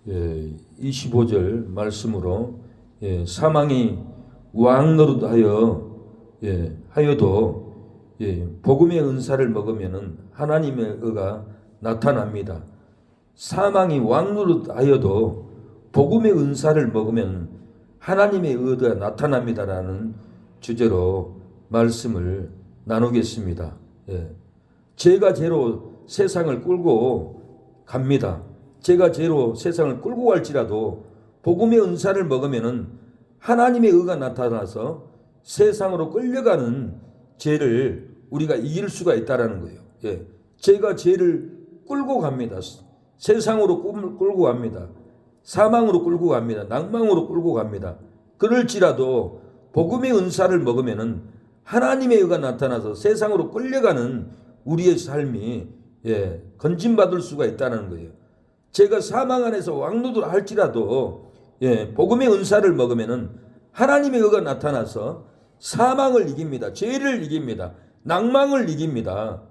25절 말씀으로 사망이 왕 노릇하여 하여도 복음의 은사를 먹으면은 하나님의 의가 나타납니다. 사망이 왕 노릇하여도 복음의 은사를 먹으면 하나님의 의가 나타납니다라는 주제로 말씀을 나누겠습니다. 죄가 죄로 세상을 끌고 갑니다. 죄가 죄로 세상을 끌고 갈지라도 복음의 은사를 먹으면은 하나님의 의가 나타나서 세상으로 끌려가는 죄를 우리가 이길 수가 있다라는 거예요. 죄가 죄를 끌고 갑니다. 세상으로 끌고 갑니다. 사망으로 끌고 갑니다. 낭망으로 끌고 갑니다. 그럴지라도 복음의 은사를 먹으면은 하나님의 의가 나타나서 세상으로 끌려가는 우리의 삶이 건진받을 수가 있다는 거예요. 제가 사망 안에서 왕노를 할지라도 복음의 은사를 먹으면은 하나님의 의가 나타나서 사망을 이깁니다. 죄를 이깁니다. 낭망을 이깁니다.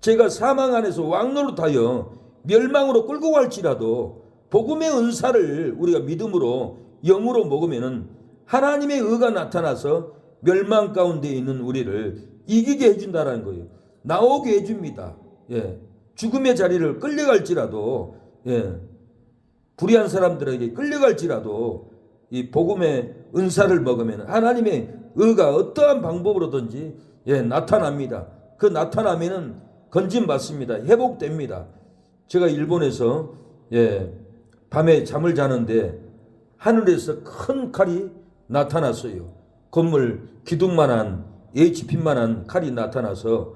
제가 사망 안에서 왕노릇하여 멸망으로 끌고 갈지라도 복음의 은사를 우리가 믿음으로 영으로 먹으면은 하나님의 의가 나타나서 멸망 가운데 있는 우리를 이기게 해준다는 거예요. 나오게 해줍니다. 죽음의 자리를 끌려갈지라도 불의한 사람들에게 끌려갈지라도 이 복음의 은사를 먹으면 하나님의 의가 어떠한 방법으로든지 나타납니다. 그 나타나면은 건진받습니다. 회복됩니다. 제가 일본에서 밤에 잠을 자는데 하늘에서 큰 칼이 나타났어요. 건물 기둥만한 HP만한 칼이 나타나서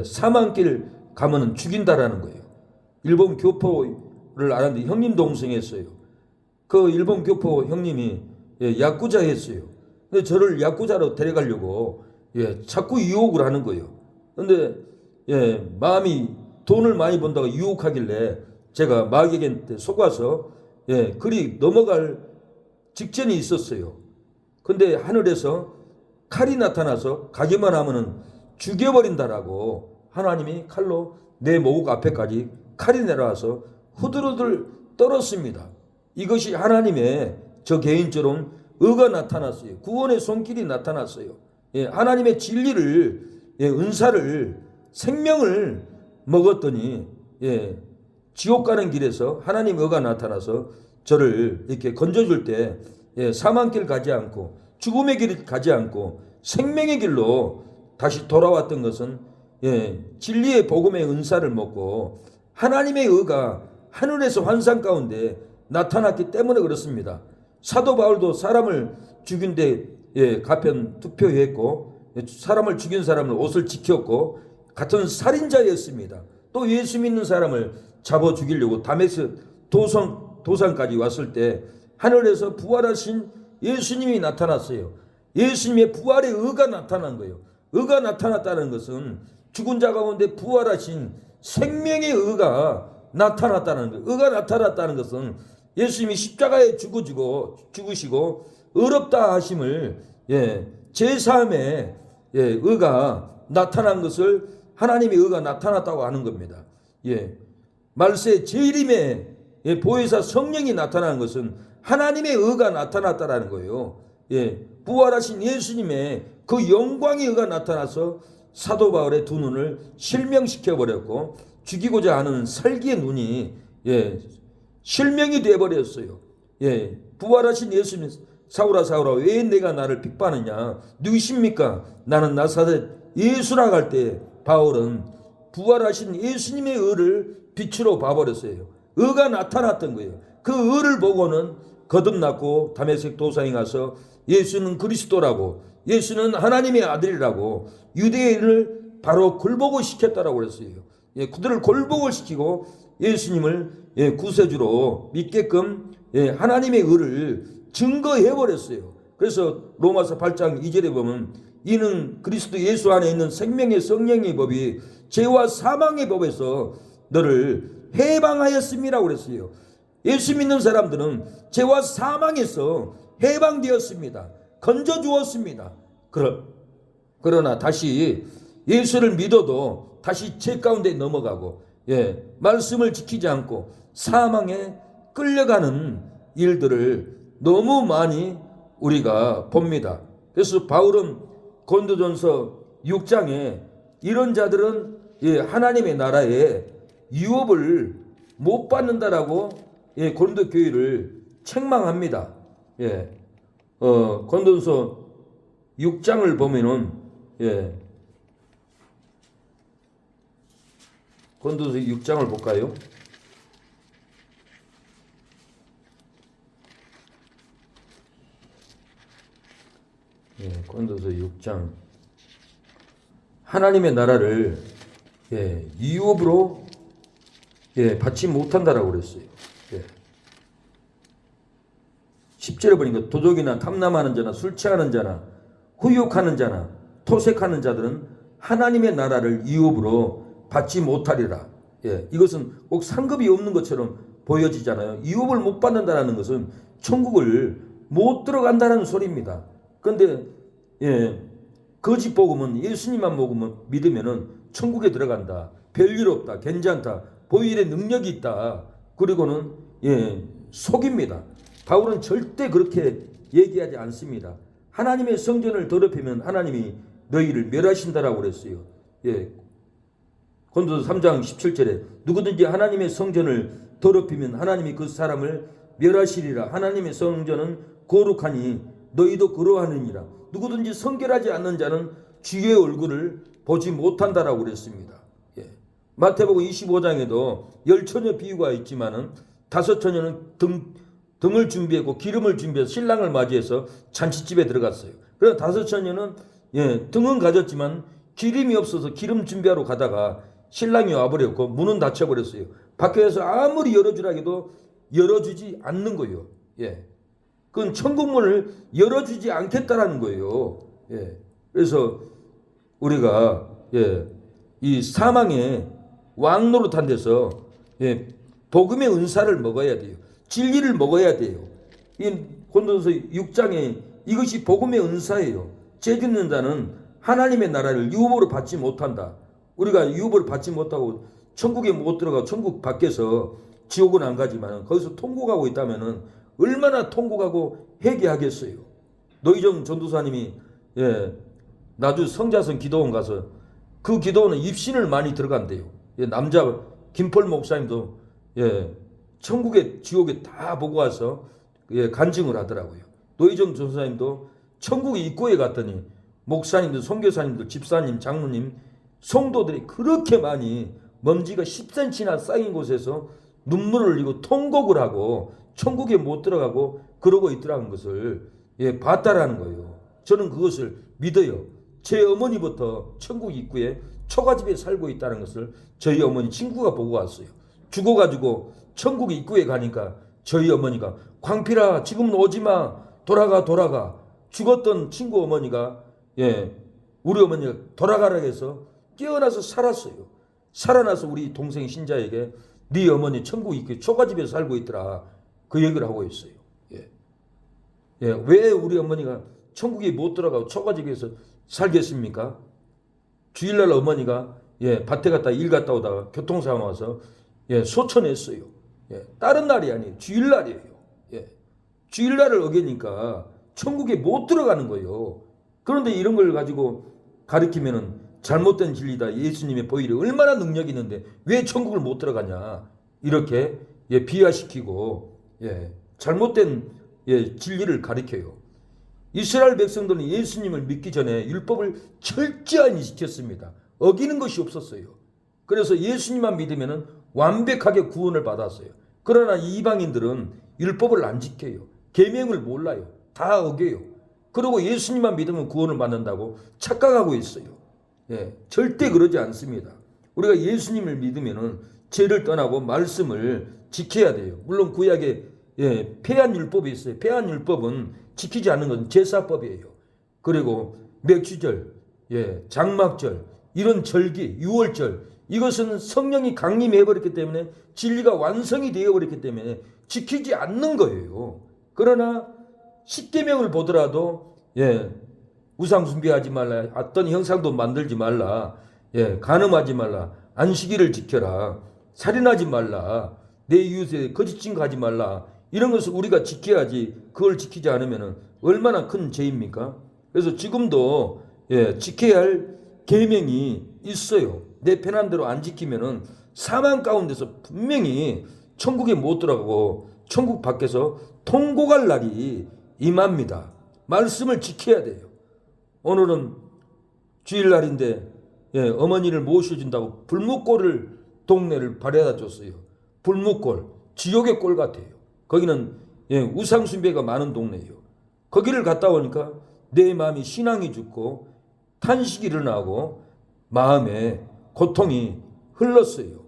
사망길 가면은 죽인다라는 거예요. 일본 교포를 알았는데 형님 동생이었어요. 그 일본 교포 형님이 야쿠자였어요. 근데 저를 야쿠자로 데려가려고 자꾸 유혹을 하는 거예요. 근데 마음이 돈을 많이 번다고 유혹하길래 제가 마귀에게 속아서 그리 넘어갈 직전이 있었어요. 근데 하늘에서 칼이 나타나서 가기만 하면은 죽여버린다라고 하나님이 칼로 내 목 앞에까지 칼이 내려와서 후들후들 떨었습니다. 이것이 하나님의 저 개인처럼 의가 나타났어요. 구원의 손길이 나타났어요. 하나님의 진리를 은사를 생명을 먹었더니 지옥 가는 길에서 하나님의 의가 나타나서 저를 이렇게 건져줄 때 사망길 가지 않고 죽음의 길 가지 않고 생명의 길로 다시 돌아왔던 것은 진리의 복음의 은사를 먹고 하나님의 의가 하늘에서 환상 가운데 나타났기 때문에 그렇습니다. 사도 바울도 사람을 죽인 데 가편 투표했고 사람을 죽인 사람을 옷을 지켰고 같은 살인자였습니다. 또 예수 믿는 사람을 잡아 죽이려고 다메섹 도상까지 왔을 때 하늘에서 부활하신 예수님이 나타났어요. 예수님의 부활의 의가 나타난 거예요. 의가 나타났다는 것은 죽은 자 가운데 부활하신 생명의 의가 나타났다는 거예요. 의가 나타났다는 것은 예수님이 십자가에 죽으시고 의롭다 하심을 제3의 의가 나타난 것을 하나님의 의가 나타났다고 하는 겁니다. 말세 재림의 보혜사 성령이 나타나는 것은 하나님의 의가 나타났다라는 거예요. 부활하신 예수님의 그 영광의 의가 나타나서 사도 바울의 두 눈을 실명시켜 버렸고 죽이고자 하는 살기의 눈이 실명이 되어 버렸어요. 부활하신 예수님 사울아 사울아 왜 내가 나를 핍박하느냐 누구십니까? 나는 나사렛 예수라 할 때 바울은 부활하신 예수님의 의를 빛으로 봐버렸어요. 의가 나타났던 거예요. 그 의를 보고는 거듭났고 다메섹 도상에 가서 예수는 그리스도라고 예수는 하나님의 아들이라고 유대인을 바로 굴복을 시켰다라고 그랬어요. 그들을 굴복을 시키고 예수님을 구세주로 믿게끔 하나님의 의를 증거해버렸어요. 그래서 로마서 8장 2절에 보면 이는 그리스도 예수 안에 있는 생명의 성령의 법이 죄와 사망의 법에서 너를 해방하였음이라고 그랬어요. 예수 믿는 사람들은 죄와 사망에서 해방되었습니다. 건져주었습니다. 그러나 다시 예수를 믿어도 다시 죄 가운데 넘어가고 말씀을 지키지 않고 사망에 끌려가는 일들을 너무 많이 우리가 봅니다. 그래서 바울은 고린도전서 6장에 이런 자들은 하나님의 나라에 유업을 못 받는다라고 고린도 교회를 책망합니다. 고린도전서 6장을 보면은 고린도전서 6장을 볼까요? 고린도서 6장 하나님의 나라를 유업으로 받지 못한다라고 그랬어요. 10절에 보니까 도적이나 탐남하는 자나 술 취하는 자나 후욕하는 자나 토색하는 자들은 하나님의 나라를 유업으로 받지 못하리라. 이것은 꼭 상급이 없는 것처럼 보여지잖아요. 유업을 못 받는다는 것은 천국을 못 들어간다는 소리입니다. 그런데 거짓 복음은 예수님만 믿으면은 천국에 들어간다. 별일 없다. 괜찮다. 보일의 능력이 있다. 그리고는 속입니다. 바울은 절대 그렇게 얘기하지 않습니다. 하나님의 성전을 더럽히면 하나님이 너희를 멸하신다라고 그랬어요. 고린도서 3장 17절에 누구든지 하나님의 성전을 더럽히면 하나님이 그 사람을 멸하시리라. 하나님의 성전은 거룩하니 너희도 그러하느니라. 누구든지 성결하지 않는 자는 주의 얼굴을 보지 못한다라고 그랬습니다. 마태복음 25장에도 10처녀 비유가 있지만은 5처녀는 등을 준비했고 기름을 준비해서 신랑을 맞이해서 잔치집에 들어갔어요. 그래서 5처녀는 등은 가졌지만 기름이 없어서 기름 준비하러 가다가 신랑이 와버렸고 문은 닫혀버렸어요. 밖에서 아무리 열어주라 해도 열어주지 않는 거예요. 그건 천국문을 열어주지 않겠다라는 거예요. 그래서 우리가 이 사망의 왕노릇한 데서 복음의 은사를 먹어야 돼요. 진리를 먹어야 돼요. 이 고린도서 6장에 이것이 복음의 은사예요. 죄 짓는 자는 하나님의 나라를 유업으로 받지 못한다. 우리가 유업을 받지 못하고 천국에 못 들어가고 천국 밖에서 지옥은 안 가지만 거기서 통곡하고 있다면 얼마나 통곡하고 회개하겠어요. 노희정 전도사님이 나주 성자선 기도원 가서 그 기도원은 입신을 많이 들어간대요. 남자 김펄 목사님도 천국에 지옥에 다 보고 와서 간증을 하더라고요. 노희정 전도사님도 천국 입구에 갔더니 목사님들, 선교사님들, 집사님, 장로님, 성도들이 그렇게 많이 먼지가 10cm나 쌓인 곳에서 눈물을 흘리고 통곡을 하고 천국에 못 들어가고 그러고 있더라는 것을 봤다라는 거예요. 저는 그것을 믿어요. 제 어머니부터 천국 입구에 초가집에 살고 있다는 것을 저희 어머니 친구가 보고 왔어요. 죽어가지고 천국 입구에 가니까 저희 어머니가 광필아 지금은 오지마 돌아가 죽었던 친구 어머니가 우리 어머니가 돌아가라 해서 깨어나서 살았어요. 살아나서 우리 동생 신자에게 네 어머니 천국 입구에 초가집에 살고 있더라 그 얘기를 하고 있어요. 왜 우리 어머니가 천국에 못 들어가고 초가집에서 살겠습니까? 주일날 어머니가 밭에 갔다 일 갔다 오다가 교통사고 와서 소천했어요. 다른 날이 아니에요. 주일날이에요. 주일날을 어기니까 천국에 못 들어가는 거예요. 그런데 이런 걸 가지고 가리키면은 잘못된 진리다. 예수님의 보혈이 얼마나 능력이 있는데 왜 천국을 못 들어가냐. 이렇게 비하시키고 잘못된 진리를 가리켜요. 이스라엘 백성들은 예수님을 믿기 전에 율법을 철저히 지켰습니다. 어기는 것이 없었어요. 그래서 예수님만 믿으면 완벽하게 구원을 받았어요. 그러나 이방인들은 율법을 안 지켜요. 계명을 몰라요. 다 어겨요. 그리고 예수님만 믿으면 구원을 받는다고 착각하고 있어요. 절대 그러지 않습니다. 우리가 예수님을 믿으면 죄를 떠나고 말씀을 지켜야 돼요. 물론 구약에 폐한 율법이 있어요. 폐한 율법은 지키지 않는 건 제사법이에요. 그리고 맥주절, 장막절, 이런 절기, 유월절 이것은 성령이 강림해버렸기 때문에 진리가 완성이 되어버렸기 때문에 지키지 않는 거예요. 그러나 십계명을 보더라도 우상 숭배하지 말라, 어떤 형상도 만들지 말라, 간음하지 말라, 안식일을 지켜라, 살인하지 말라, 내 이웃에 거짓 증거하지 말라. 이런 것을 우리가 지켜야지. 그걸 지키지 않으면 얼마나 큰 죄입니까? 그래서 지금도 지켜야 할 계명이 있어요. 내 편한 대로 안 지키면은 사망 가운데서 분명히 천국에 못 들어가고 천국 밖에서 통곡할 날이 임합니다. 말씀을 지켜야 돼요. 오늘은 주일날인데 어머니를 모셔준다고 불목골을 동네를 발해다 줬어요. 불목골, 지옥의 골 같아요. 거기는 우상숭배가 많은 동네예요. 거기를 갔다 오니까 내 마음이 신앙이 죽고 탄식이 일어나고 마음에 고통이 흘렀어요.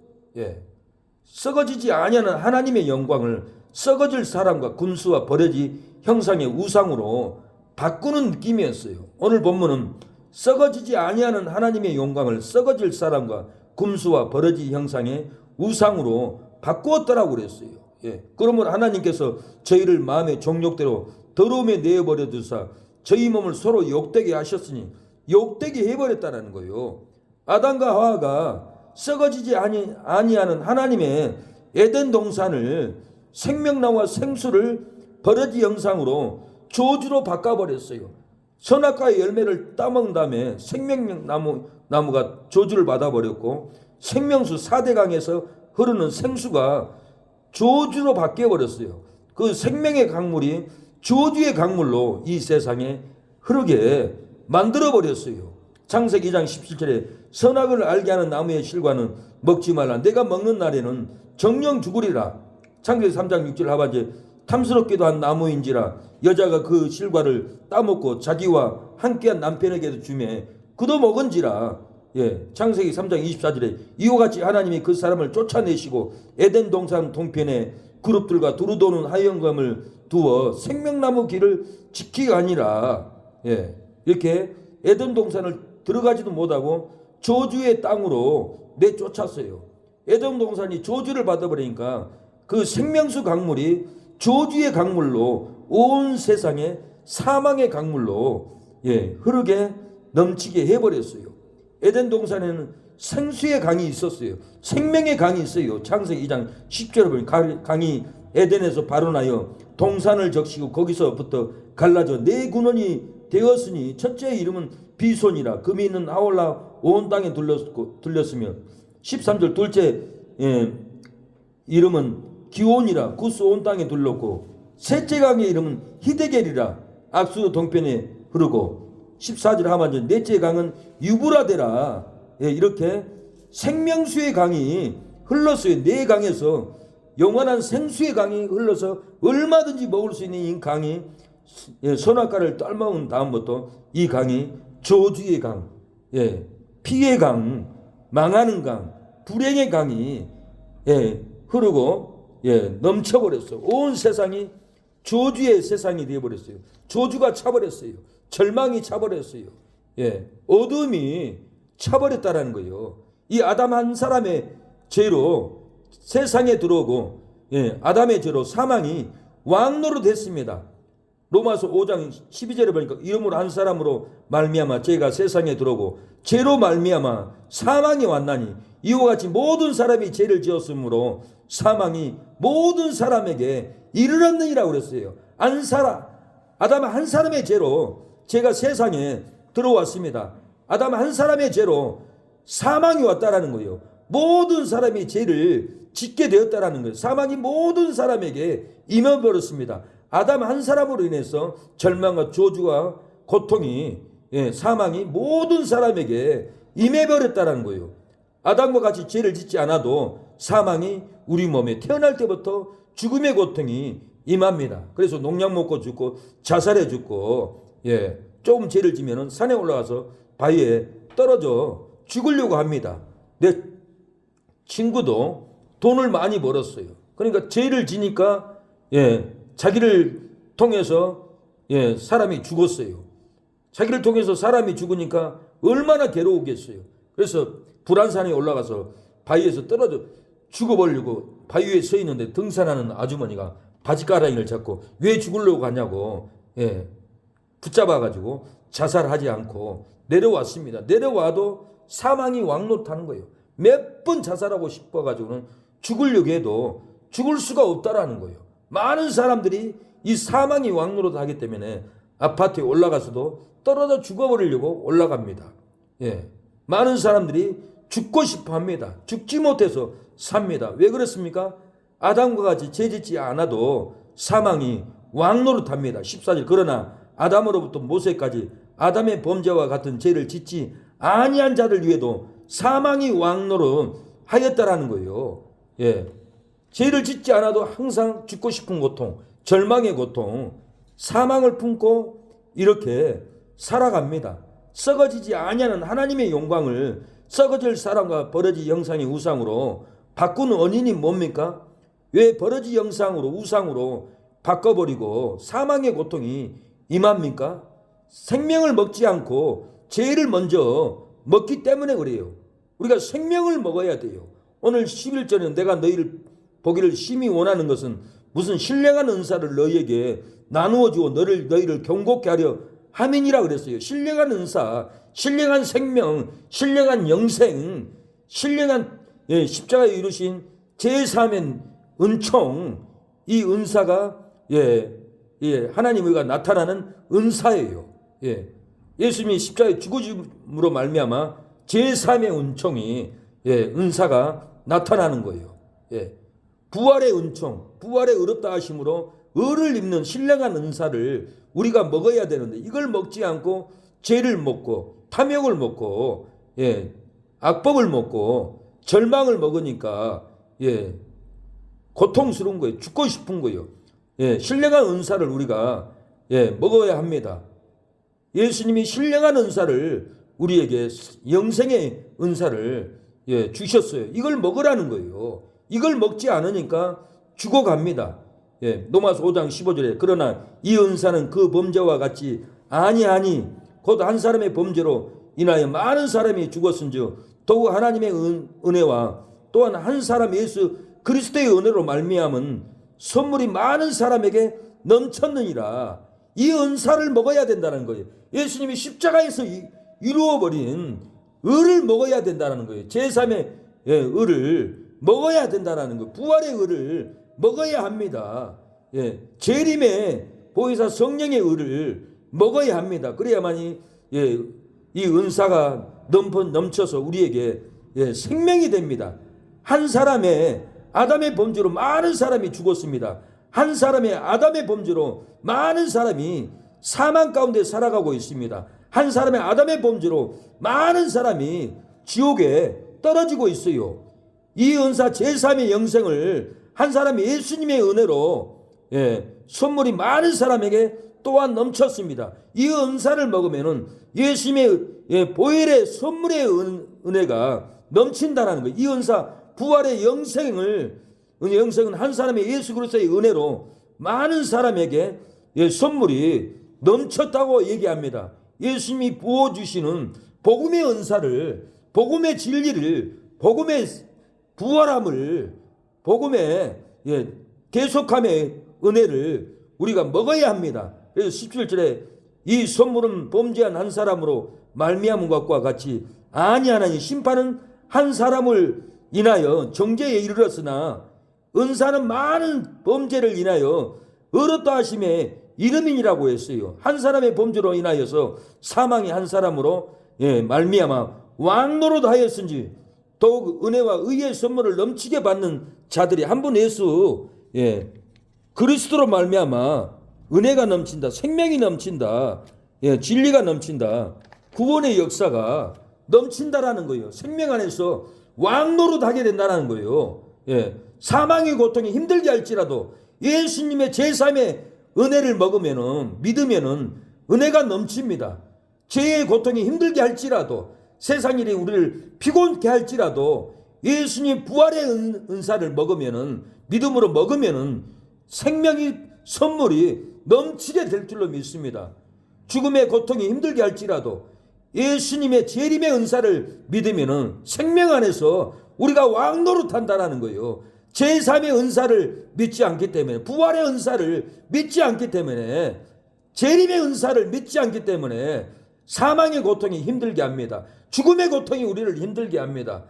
썩어지지 아니하는 하나님의 영광을 썩어질 사람과 군수와 버려지 형상의 우상으로 바꾸는 느낌이었어요. 오늘 본문은 썩어지지 아니하는 하나님의 영광을 썩어질 사람과 군수와 버려지 형상의 우상으로 바꾸었더라고 그랬어요. 그러면 하나님께서 저희를 마음의 종욕대로 더러움에 내어버려 두사 저희 몸을 서로 욕되게 하셨으니 욕되게 해버렸다는 거예요. 아담과 하와가 썩어지지 아니하는 하나님의 에덴 동산을 생명나무와 생수를 버러지 형상으로 저주로 바꿔버렸어요. 선악과의 열매를 따먹은 다음에 생명나무가 저주를 받아버렸고 생명수 4대강에서 흐르는 생수가 저주로 바뀌어버렸어요. 그 생명의 강물이 저주의 강물로 이 세상에 흐르게 만들어버렸어요. 창세기 2장 17절에 선악을 알게 하는 나무의 실과는 먹지 말라. 내가 먹는 날에는 정령 죽으리라. 창세기 3장 6절 하반절 탐스럽기도 한 나무인지라 여자가 그 실과를 따먹고 자기와 함께한 남편에게도 주매 그도 먹은지라. 창세기 3장 24절에 이와 같이 하나님이 그 사람을 쫓아내시고 에덴 동산 동편에 그룹들과 두루 도는 하영감을 두어 생명나무 길을 지키가 아니라 이렇게 에덴 동산을 들어가지도 못하고 저주의 땅으로 내쫓았어요. 에덴 동산이 저주를 받아버리니까 그 생명수 강물이 저주의 강물로 온 세상에 사망의 강물로 흐르게 넘치게 해버렸어요. 에덴 동산에는 생수의 강이 있었어요. 생명의 강이 있어요. 창세기 2장 10절에 보면 강이 에덴에서 발원하여 동산을 적시고 거기서부터 갈라져 네 군원이 되었으니 첫째의 이름은 비손이라 금이 있는 하올라 온 땅에 들렸으며 13절 둘째 이름은 기온이라 구스 온 땅에 둘렀고 셋째 강의 이름은 히데겔이라 악수 동편에 흐르고 14절 하반절 넷째 강은 유브라데라. 이렇게 생명수의 강이 흘렀어요. 네 강에서 영원한 생수의 강이 흘러서 얼마든지 먹을 수 있는 이 강이 선악과를 떨먹은 다음부터 이 강이 저주의 강, 피의 강, 망하는 강, 불행의 강이 흐르고 넘쳐버렸어요. 온 세상이 저주의 세상이 되어버렸어요. 저주가 차버렸어요. 절망이 차버렸어요. 어둠이 차버렸다라는 거예요. 이 아담 한 사람의 죄로 세상에 들어오고 아담의 죄로 사망이 왕노로 됐습니다. 로마서 5장 12절에 보니까 이름으로 한 사람으로 말미암아 죄가 세상에 들어오고 죄로 말미암아 사망이 왔나니 이와 같이 모든 사람이 죄를 지었으므로 사망이 모든 사람에게 이르렀느니라고 그랬어요. 아담 한 사람의 죄로 죄가 세상에 들어왔습니다. 아담 한 사람의 죄로 사망이 왔다라는 거예요. 모든 사람이 죄를 짓게 되었다라는 거예요. 사망이 모든 사람에게 임해버렸습니다. 아담 한 사람으로 인해서 절망과 저주와 고통이 사망이 모든 사람에게 임해버렸다는 거예요. 아담과 같이 죄를 짓지 않아도 사망이 우리 몸에 태어날 때부터 죽음의 고통이 임합니다. 그래서 농약 먹고 죽고 자살해 죽고 조금 죄를 지면은 산에 올라가서 바위에 떨어져 죽으려고 합니다. 내 친구도 돈을 많이 벌었어요. 그러니까 죄를 지니까 자기를 통해서 사람이 죽었어요. 자기를 통해서 사람이 죽으니까 얼마나 괴로우겠어요. 그래서 불안산에 올라가서 바위에서 떨어져 죽어버리고 바위 위에 서 있는데 등산하는 아주머니가 바지가랑이를 잡고 왜 죽으려고 가냐고 붙잡아가지고 자살하지 않고 내려왔습니다. 내려와도 사망이 왕노릇하는 거예요. 몇 번 자살하고 싶어가지고는 죽으려고 해도 죽을 수가 없다라는 거예요. 많은 사람들이 이 사망이 왕노릇하기 때문에 아파트에 올라가서도 떨어져 죽어버리려고 올라갑니다. 예, 많은 사람들이 죽고 싶어 합니다. 죽지 못해서 삽니다. 왜 그렇습니까? 아담과 같이 죄 짓지 않아도 사망이 왕노릇합니다. 14절 그러나 아담으로부터 모세까지 아담의 범죄와 같은 죄를 짓지 아니한 자들 위에도 사망이 왕노릇하였다라는 거예요. 예, 죄를 짓지 않아도 항상 죽고 싶은 고통, 절망의 고통, 사망을 품고 이렇게 살아갑니다. 썩어지지 아니하는 하나님의 영광을 썩어질 사람과 버러지 형상의 우상으로 바꾸는 원인이 뭡니까? 왜 버러지 형상으로 우상으로 바꿔버리고 사망의 고통이 임합니까? 생명을 먹지 않고 죄를 먼저 먹기 때문에 그래요. 우리가 생명을 먹어야 돼요. 오늘 11절에는 내가 너희를 보기를 심히 원하는 것은 무슨 신령한 은사를 너희에게 나누어 주어 너희를 경고케 하려 함이니라 그랬어요. 신령한 은사, 신령한 생명, 신령한 영생, 신령한 십자가에 이루신 제3의 은총, 이 은사가 하나님의 나타나는 은사예요. 예수님이 십자가에 죽으심으로 말미암아 제3의 은총이 은사가 나타나는 거예요. 부활의 은총, 부활의 의롭다 하심으로 의를 입는 신령한 은사를 우리가 먹어야 되는데 이걸 먹지 않고 죄를 먹고 탐욕을 먹고 악법을 먹고 절망을 먹으니까 고통스러운 거예요. 죽고 싶은 거예요. 신령한 은사를 우리가 먹어야 합니다. 예수님이 신령한 은사를 우리에게 영생의 은사를 주셨어요. 이걸 먹으라는 거예요. 이걸 먹지 않으니까 죽어갑니다. 로마서 5장 15절에 그러나 이 은사는 그 범죄와 같이 아니하니 곧 한 사람의 범죄로 인하여 많은 사람이 죽었은즉 더욱 하나님의 은혜와 또한 한 사람 예수 그리스도의 은혜로 말미암은 선물이 많은 사람에게 넘쳤느니라. 이 은사를 먹어야 된다는 거예요. 예수님이 십자가에서 이루어버린 의를 먹어야 된다는 거예요. 제3의 의를 먹어야 된다는 거예요. 부활의 의를 먹어야 합니다. 재림의 보혜사 성령의 의를 먹어야 합니다. 그래야만이 이 은사가 넘쳐서 우리에게 생명이 됩니다. 한 사람의 아담의 범죄로 많은 사람이 죽었습니다. 한 사람의 아담의 범죄로 많은 사람이 사망 가운데 살아가고 있습니다. 한 사람의 아담의 범죄로 많은 사람이 지옥에 떨어지고 있어요. 이 은사 제3의 영생을 한 사람이 예수님의 은혜로 선물이 많은 사람에게 또한 넘쳤습니다. 이 은사를 먹으면은 예수님의 보혈의 선물의 은혜가 넘친다는 거예요. 이 은사 부활의 영생은 한 사람의 예수 그리스도의 은혜로 많은 사람에게 선물이 넘쳤다고 얘기합니다. 예수님이 부어주시는 복음의 은사를, 복음의 진리를, 복음의 부활함을, 복음의 계속함의 은혜를 우리가 먹어야 합니다. 그래서 17절에 이 선물은 범죄한 한 사람으로 말미암은 것과 같이 아니하나니 심판은 한 사람을 인하여 정죄에 이르렀으나 은사는 많은 범죄를 인하여 의롭다 하심의 이름이니라고 했어요. 한 사람의 범죄로 인하여서 사망이 한 사람으로 말미암아 왕노릇 하였은지 더욱 은혜와 의의 선물을 넘치게 받는 자들이 한 분 예수 그리스도로 말미암아 은혜가 넘친다, 생명이 넘친다, 진리가 넘친다, 구원의 역사가 넘친다라는 거예요. 생명 안에서 왕노릇하게 된다는 거예요. 사망의 고통이 힘들게 할지라도 예수님의 제3의 은혜를 먹으면은, 믿으면은 은혜가 넘칩니다. 죄의 고통이 힘들게 할지라도, 세상 일이 우리를 피곤케 할지라도 예수님 부활의 은사를 먹으면은, 믿음으로 먹으면은 생명이 선물이 넘치게 될 줄로 믿습니다. 죽음의 고통이 힘들게 할지라도 예수님의 재림의 은사를 믿으면은 생명 안에서 우리가 왕노릇한다라는 거예요. 제3의 은사를 믿지 않기 때문에, 부활의 은사를 믿지 않기 때문에, 재림의 은사를 믿지 않기 때문에 사망의 고통이 힘들게 합니다. 죽음의 고통이 우리를 힘들게 합니다.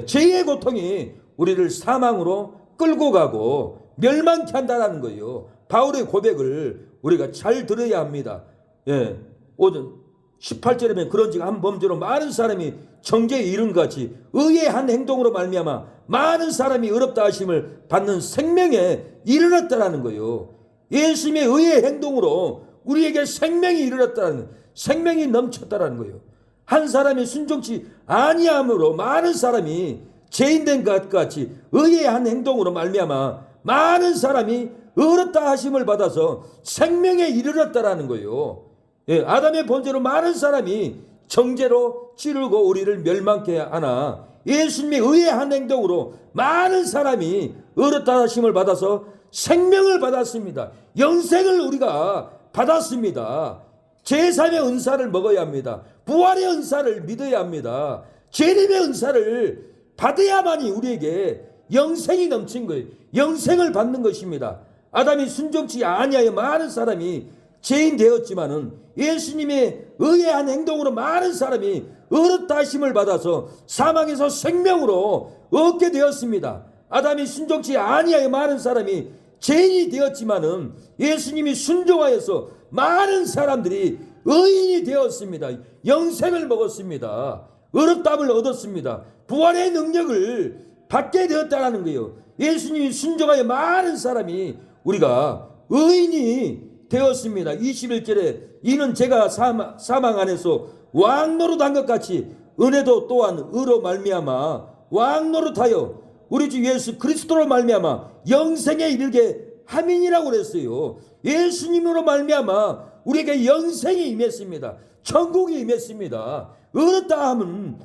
죄의 고통이 우리를 사망으로 끌고 가고 멸망케 한다는 거예요. 바울의 고백을 우리가 잘 들어야 합니다. 예, 오전 18절에 보면 그런즉 한 범죄로 많은 사람이 정죄에 이른 것 같이 의의 한 행동으로 말미암아 많은 사람이 의롭다 하심을 받는 생명에 이르렀다라는 거예요. 예수님의 의의 행동으로 우리에게 생명이 이르렀다는 거예요. 생명이 넘쳤다라는 거예요. 한 사람이 순종치 아니함으로 많은 사람이 죄인된 것 같이 의의 한 행동으로 말미암아 많은 사람이 의롭다 하심을 받아서 생명에 이르렀다라는 거예요. 예, 아담의 본죄로 많은 사람이 정죄로 찌르고 우리를 멸망케 하나 예수님의 의의 한 행동으로 많은 사람이 의롭다 하심을 받아서 생명을 받았습니다. 영생을 우리가 받았습니다. 제3의 은사를 먹어야 합니다. 부활의 은사를 믿어야 합니다. 재림의 은사를 받아야만이 우리에게 영생이 넘친 거예요. 영생을 받는 것입니다. 아담이 순종치 아니하여 많은 사람이 죄인 되었지만은 예수님의 의의 한 행동으로 많은 사람이 의롭다 하심을 받아서 사망에서 생명으로 얻게 되었습니다. 아담이 순종치 아니하여 많은 사람이 죄인이 되었지만은 예수님이 순종하여서 많은 사람들이 의인이 되었습니다. 영생을 먹었습니다. 의롭다함을 얻었습니다. 부활의 능력을 받게 되었다는 거예요. 예수님이 순종하여 많은 사람이 우리가 의인이 되었습니다. 21절에 이는 제가 사망 안에서 왕노릇한 것 같이 은혜도 또한 의로 말미암아 왕노릇하여 우리 주 예수 그리스도로 말미암아 영생에 이르게 함이니라고 그랬어요. 예수님으로 말미암아 우리에게 영생이 임했습니다. 천국이 임했습니다. 의롭다 함은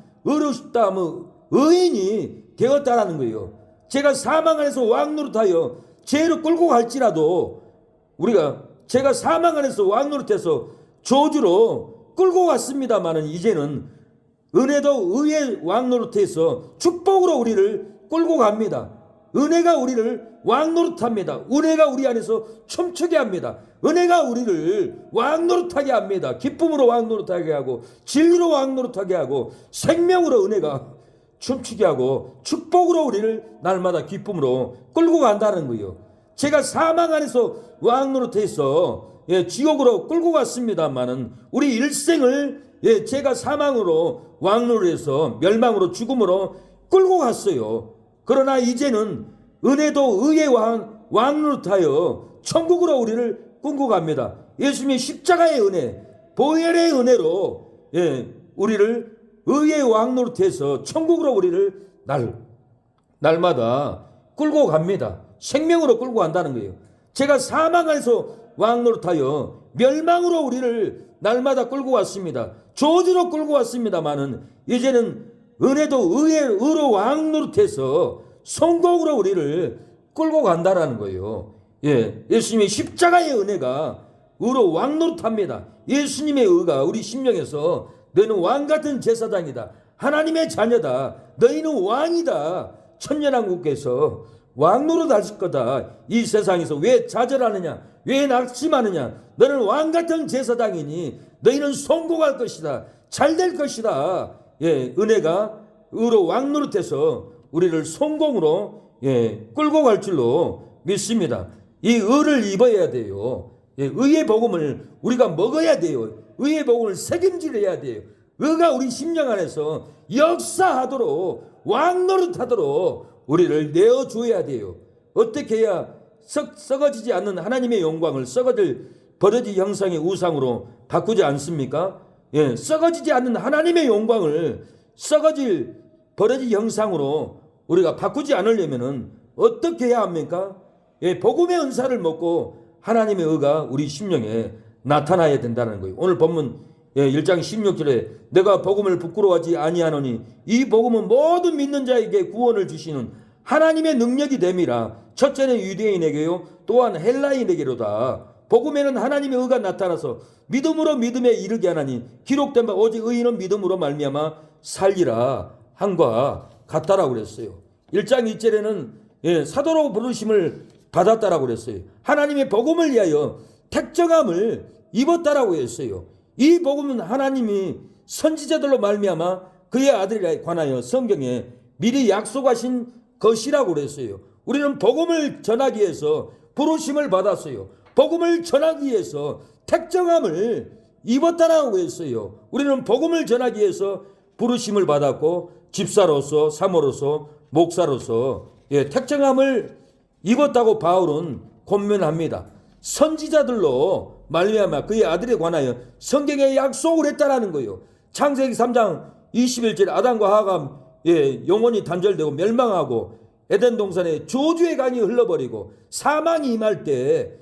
의인이 되었다라는 거예요. 제가 사망 안에서 왕노릇하여 죄로 끌고 갈지라도 제가 사망 안에서 왕노릇해서 저주로 끌고 갔습니다마는 이제는 은혜도 의의 왕노릇해서 축복으로 우리를 끌고 갑니다. 은혜가 우리를 왕노릇합니다. 은혜가 우리 안에서 춤추게 합니다. 은혜가 우리를 왕노릇하게 합니다. 기쁨으로 왕노릇하게 하고 진리로 왕노릇하게 하고 생명으로 은혜가 춤추게 하고 축복으로 우리를 날마다 기쁨으로 끌고 간다는 거예요. 제가 사망 안에서 왕노릇해서 지옥으로 끌고 갔습니다마는 우리 일생을 제가 사망으로 왕노릇해서 멸망으로 죽음으로 끌고 갔어요. 그러나 이제는 은혜도 의의 왕노릇하여 천국으로 우리를 끌고 갑니다. 예수님의 십자가의 은혜, 보혈의 은혜로 우리를 의의 왕노릇해서 천국으로 우리를 날마다 끌고 갑니다. 생명으로 끌고 간다는 거예요. 제가 사망 안에서 왕노릇하여 멸망으로 우리를 날마다 끌고 왔습니다. 저주로 끌고 왔습니다마는 이제는 은혜도 의로 왕노릇해서 성공으로 우리를 끌고 간다라는 거예요. 예수님의 십자가의 은혜가 의로 왕노릇합니다. 예수님의 의가 우리 심령에서 너희는 왕같은 제사장이다. 하나님의 자녀다. 너희는 왕이다. 천년왕국께서 왕노릇하실 거다. 이 세상에서 왜 좌절하느냐? 왜 낙심하느냐? 너는 왕같은 제사장이니 너희는 성공할 것이다. 잘 될 것이다. 은혜가 의로 왕노릇해서 우리를 성공으로 끌고 갈 줄로 믿습니다. 이 의를 입어야 돼요. 의의 복음을 우리가 먹어야 돼요. 의의 복음을 책임질해야 돼요. 의가 우리 심령 안에서 역사하도록 왕노릇하도록 우리를 내어줘야 돼요. 어떻게 해야 썩어지지 않는 하나님의 영광을 썩어질 버러지 형상의 우상으로 바꾸지 않습니까? 썩어지지 않는 하나님의 영광을 썩어질 버러지 형상으로 우리가 바꾸지 않으려면 어떻게 해야 합니까? 복음의 은사를 먹고 하나님의 의가 우리 심령에 나타나야 된다는 거예요. 오늘 본문 1장 16절에 내가 복음을 부끄러워하지 아니하노니 이 복음은 모든 믿는 자에게 구원을 주시는 하나님의 능력이 됨이라. 첫째는 유대인에게요 또한 헬라인에게로다. 복음에는 하나님의 의가 나타나서 믿음으로 믿음에 이르게 하나니 기록된 바 오직 의인은 믿음으로 말미암아 살리라 한과 같다라고 그랬어요. 1장 2절에는 사도로 부르심을 받았다라고 그랬어요. 하나님의 복음을 위하여 택정함을 입었다라고 했어요. 이 복음은 하나님이 선지자들로 말미암아 그의 아들에 관하여 성경에 미리 약속하신 것이라고 그랬어요. 우리는 복음을 전하기 위해서 부르심을 받았어요. 복음을 전하기 위해서 택정함을 입었다라고 했어요. 우리는 복음을 전하기 위해서 부르심을 받았고 집사로서, 사모로서, 목사로서 택정함을 입었다고 바울은 권면합니다. 선지자들로 말미암아 그의 아들에 관하여 성경에 약속을 했다라는 거예요. 창세기 3장 21절 아담과 하가 영혼이 단절되고 멸망하고 에덴 동산에 저주의 강이 흘러버리고 사망이 임할 때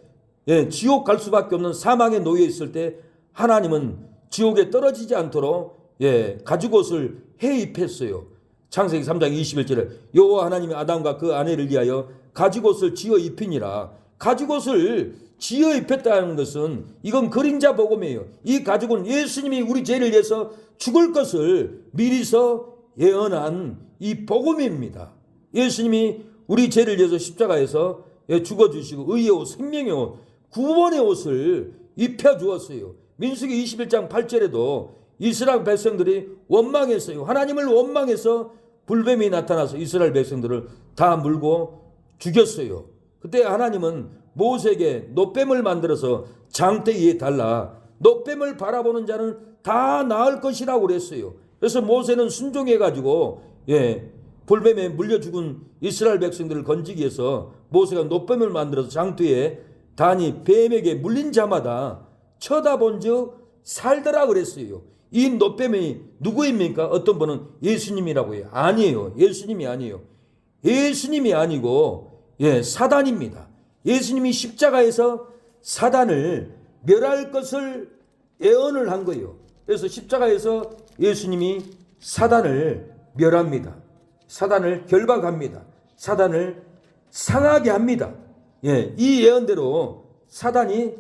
지옥 갈 수밖에 없는 사망에 놓여 있을 때 하나님은 지옥에 떨어지지 않도록 가죽옷을 해입했어요. 창세기 3장 21절에 여호와 하나님이 아담과 그 아내를 위하여 가죽옷을 지어 입히니라. 가죽옷을 지어 입혔다는 것은 이건 그림자 복음이에요. 이 가죽은 예수님이 우리 죄를 위해서 죽을 것을 미리서 예언한 이 복음입니다. 예수님이 우리 죄를 위해서 십자가에서 죽어주시고 의의 옷, 생명의 옷, 구원의 옷을 입혀주었어요. 민수기 21장 8절에도 이스라엘 백성들이 원망했어요. 하나님을 원망해서 불뱀이 나타나서 이스라엘 백성들을 다 물고 죽였어요. 그때 하나님은 모세에게 놋뱀을 만들어서 장대 위에 달라 놋뱀을 바라보는 자는 다 나을 것이라고 그랬어요. 그래서 모세는 순종해가지고 불뱀에 물려 죽은 이스라엘 백성들을 건지기 위해서 모세가 놋뱀을 만들어서 장대에 단이 뱀에게 물린 자마다 쳐다본 즉 살더라 그랬어요. 이 놋뱀이 누구입니까? 어떤 분은 예수님이라고 해요. 아니에요. 예수님이 아니에요. 예수님이 아니고 사단입니다. 예수님이 십자가에서 사단을 멸할 것을 예언을 한 거예요. 그래서 십자가에서 예수님이 사단을 멸합니다. 사단을 결박합니다. 사단을 상하게 합니다. 이 예언대로 사단이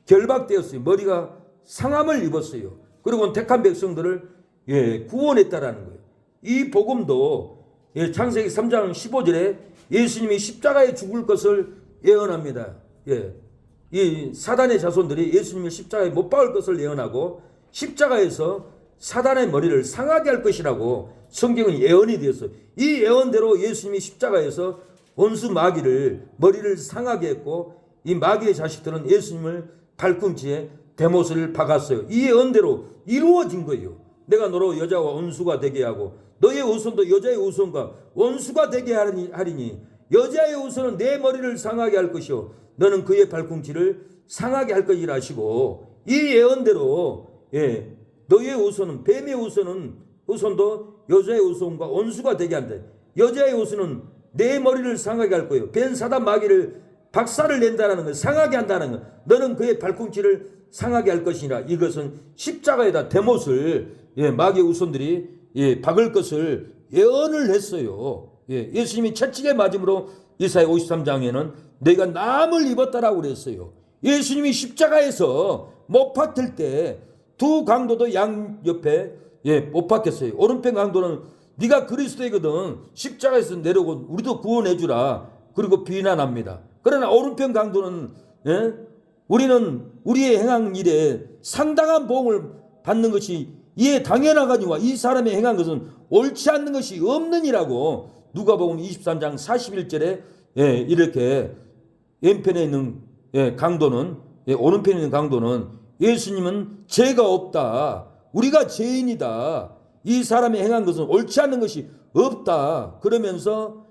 결박되었어요. 머리가 상함을 입었어요. 그리고 택한 백성들을 구원했다라는 거예요. 이 복음도 창세기 3장 15절에 예수님이 십자가에 죽을 것을 예언합니다. 이 사단의 자손들이 예수님을 십자가에 못 박을 것을 예언하고 십자가에서 사단의 머리를 상하게 할 것이라고 성경은 예언이 되었어요. 이 예언대로 예수님이 십자가에서 원수 마귀를 머리를 상하게 했고 이 마귀의 자식들은 예수님을 발꿈치에 대못을 박았어요. 이 예언대로 이루어진 거예요. 내가 너로 여자와 원수가 되게 하고 너의 후손도 여자의 후손과 원수가 되게 하리니 여자의 후손은 내 머리를 상하게 할 것이요 너는 그의 발꿈치를 상하게 할 것이라 하시고 이 예언대로 너의 후손은 뱀의 후손도 여자의 후손과 원수가 되게 한다. 여자의 후손은 내 머리를 상하게 할 거예요. 뱀 사단 마귀를 박살을 낸다는 것, 상하게 한다는 것. 너는 그의 발꿈치를 상하게 할 것이니라. 이것은 십자가에다 대못을 마귀 후손들이 박을 것을 예언을 했어요. 예수님이 채찍에 맞음으로 이사야 53장에는 내가 남을 입었다라고 그랬어요. 예수님이 십자가에서 못 박힐 때 두 강도도 양 옆에 못 박혔어요. 오른편 강도는 네가 그리스도이거든 십자가에서 내려오고 우리도 구원해 주라. 그리고 비난합니다. 그러나 오른편 강도는 우리는 우리의 행한 일에 상당한 보응을 받는 것이 이에 당연하거니와 이 사람이 행한 것은 옳지 않는 것이 없느니라고 누가복음 23장 41절에 이렇게 왼편에 있는 강도는 오른편에 있는 강도는 예수님은 죄가 없다. 우리가 죄인이다. 이 사람이 행한 것은 옳지 않는 것이 없다. 그러면서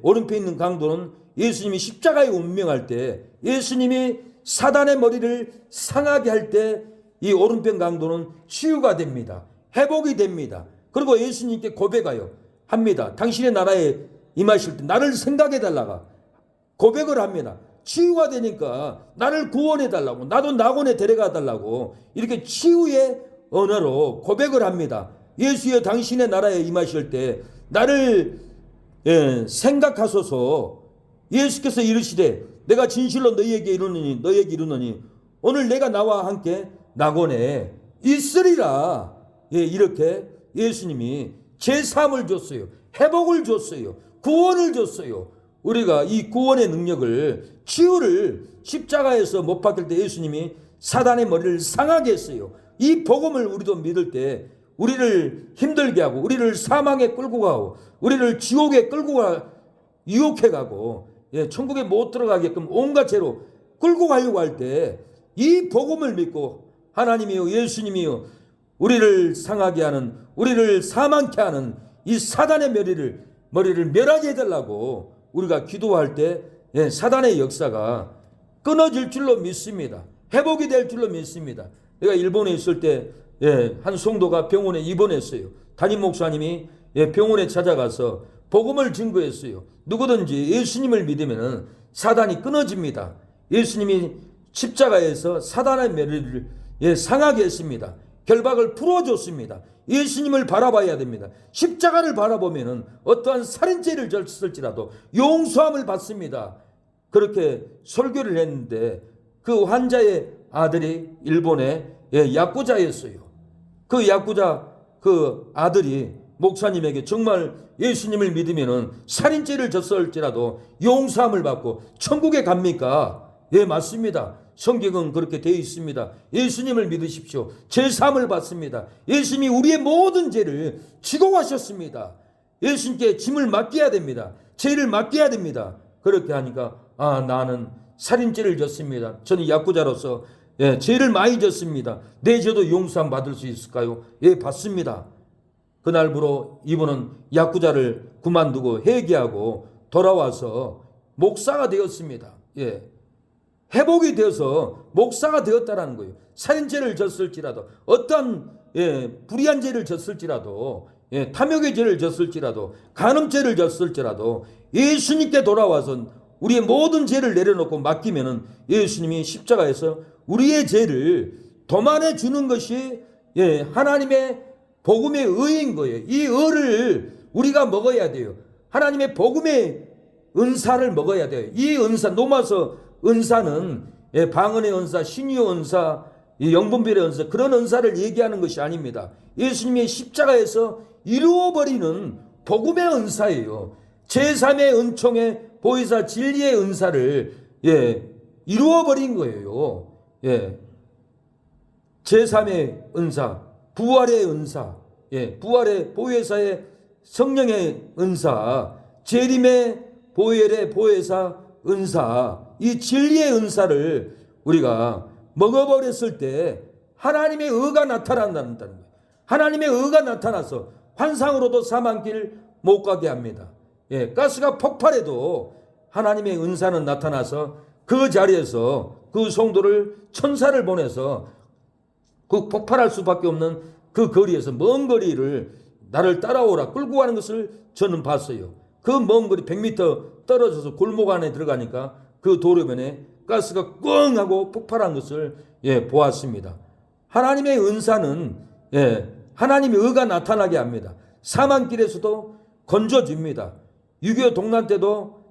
오른편에 있는 강도는 예수님이 십자가에 운명할 때 예수님이 사단의 머리를 상하게 할 때 이 오른편 강도는 치유가 됩니다. 회복이 됩니다. 그리고 예수님께 고백하여 합니다. 당신의 나라에 임하실 때 나를 생각해 달라가 고백을 합니다. 치유가 되니까 나를 구원해 달라고 나도 낙원에 데려가 달라고 이렇게 치유의 언어로 고백을 합니다. 예수여 당신의 나라에 임하실 때 나를 생각하소서. 예수께서 이르시되 내가 진실로 너희에게 이르노니 오늘 내가 나와 함께 낙원에 있으리라. 이렇게 예수님이 제사함을 줬어요. 회복을 줬어요. 구원을 줬어요. 우리가 이 구원의 능력을 치유를 십자가에서 못 박힐 때 예수님이 사단의 머리를 상하게 했어요. 이 복음을 우리도 믿을 때 우리를 힘들게 하고 우리를 사망에 끌고 가고 우리를 지옥에 끌고 가 유혹해 가고 천국에 못 들어가게끔 온갖 죄로 끌고 가려고 할 때 이 복음을 믿고 하나님이요 예수님이요 우리를 상하게 하는 우리를 사망케 하는 이 사단의 머리를 멸하게 해달라고 우리가 기도할 때 사단의 역사가 끊어질 줄로 믿습니다. 회복이 될 줄로 믿습니다. 내가 일본에 있을 때 한 성도가 병원에 입원했어요. 담임 목사님이 병원에 찾아가서 복음을 증거했어요. 누구든지 예수님을 믿으면 사단이 끊어집니다. 예수님이 십자가에서 사단의 머리를 상하게 했습니다. 결박을 풀어줬습니다. 예수님을 바라봐야 됩니다. 십자가를 바라보면 어떠한 살인죄를 졌을지라도 용서함을 받습니다. 그렇게 설교를 했는데 그 환자의 아들이 일본의 야쿠자였어요. 그 야쿠자 그 아들이 목사님에게 정말 예수님을 믿으면 살인죄를 졌을지라도 용서함을 받고 천국에 갑니까? 예, 맞습니다. 성경은 그렇게 되어 있습니다. 예수님을 믿으십시오. 제사함을 받습니다. 예수님이 우리의 모든 죄를 지고 가셨습니다. 예수님께 짐을 맡겨야 됩니다. 죄를 맡겨야 됩니다. 그렇게 하니까 나는 살인죄를 졌습니다. 저는 야쿠자로서 죄를 많이 졌습니다. 내 죄도 용서함 받을 수 있을까요? 예, 받습니다. 그날부로 이분은 야쿠자를 그만두고 회개하고 돌아와서 목사가 되었습니다. 예. 회복이 되어서 목사가 되었다라는 거예요. 살인죄를 졌을지라도 어떤 불의한 죄를 졌을지라도 탐욕의 죄를 졌을지라도 간음죄를 졌을지라도 예수님께 돌아와서 우리의 모든 죄를 내려놓고 맡기면은 예수님이 십자가에서 우리의 죄를 도만해 주는 것이 하나님의 복음의 의인 거예요. 이 의를 우리가 먹어야 돼요. 하나님의 복음의 은사를 먹어야 돼요. 이 은사, 로마서 은사는 방언의 은사, 신유의 은사, 영분별의 은사 그런 은사를 얘기하는 것이 아닙니다. 예수님의 십자가에서 이루어버리는 복음의 은사예요. 제3의 은총의 보혜사 진리의 은사를 이루어버린 거예요. 제3의 은사, 부활의 은사, 부활의 보혜사의 성령의 은사, 재림의 보혈의 보혜사 은사, 이 진리의 은사를 우리가 먹어버렸을 때 하나님의 의가 나타난다는 거예요. 하나님의 의가 나타나서 환상으로도 사망길 못 가게 합니다. 가스가 폭발해도 하나님의 은사는 나타나서 그 자리에서 그 성도를 천사를 보내서 그 폭발할 수밖에 없는 그 거리에서 먼 거리를 나를 따라오라 끌고 가는 것을 저는 봤어요. 그 먼 거리 100m 떨어져서 골목 안에 들어가니까 그 도로변에 가스가 꽝 하고 폭발한 것을 보았습니다. 하나님의 은사는 하나님의 의가 나타나게 합니다. 사망길에서도 건져줍니다. 6.25 동란 때도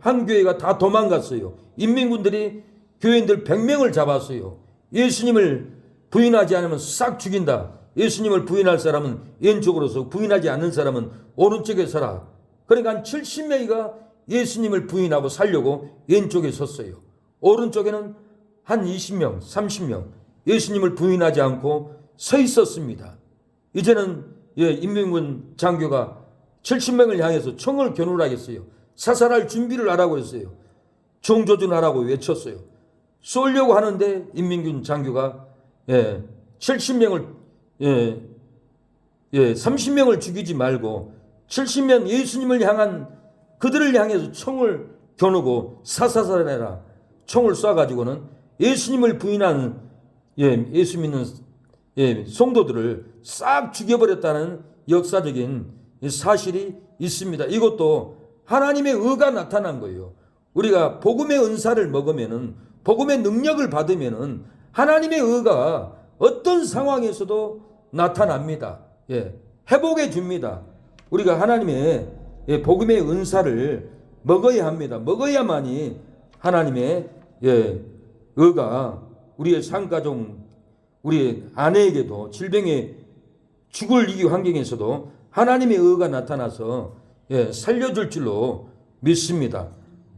한 교회가 다 도망갔어요. 인민군들이 교인들 100명을 잡았어요. 예수님을 부인하지 않으면 싹 죽인다. 예수님을 부인할 사람은 왼쪽으로 서 부인하지 않는 사람은 오른쪽에 서라. 그러니까 한 70명이가 예수님을 부인하고 살려고 왼쪽에 섰어요. 오른쪽에는 한 20명, 30명 예수님을 부인하지 않고 서 있었습니다. 이제는 인민군 장교가 70명을 향해서 총을 겨누라겠어요. 사살할 준비를 하라고 했어요. 정조준하라고 외쳤어요. 쏘려고 하는데 인민군 장교가 70명을 30명을 죽이지 말고 70명 예수님을 향한 그들을 향해서 총을 겨누고 사사살해라. 총을 쏴가지고는 예수님을 부인하는 예수 믿는 성도들을 싹 죽여버렸다는 역사적인 사실이 있습니다. 이것도 하나님의 의가 나타난 거예요. 우리가 복음의 은사를 먹으면은 복음의 능력을 받으면은 하나님의 의가 어떤 상황에서도 나타납니다. 회복해 줍니다. 우리가 하나님의 복음의 은사를 먹어야 합니다. 먹어야만이 하나님의 의가 우리의 삶가정, 우리 아내에게도 질병에 죽을 위기 환경에서도 하나님의 의가 나타나서 살려줄 줄로 믿습니다.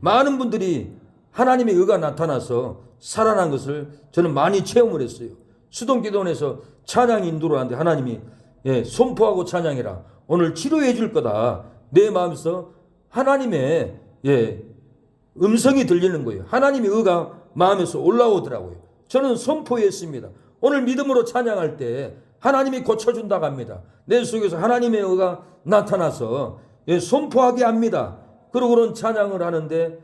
많은 분들이 하나님의 의가 나타나서 살아난 것을 저는 많이 체험을 했어요. 수동기도원에서 찬양 인도를 하는데 하나님이 선포하고 찬양해라. 오늘 치료해 줄 거다. 내 마음에서 하나님의 음성이 들리는 거예요. 하나님의 의가 마음에서 올라오더라고요. 저는 선포했습니다. 오늘 믿음으로 찬양할 때 하나님이 고쳐준다고 합니다. 내 속에서 하나님의 의가 나타나서 선포하게 합니다. 그러고는 찬양을 하는데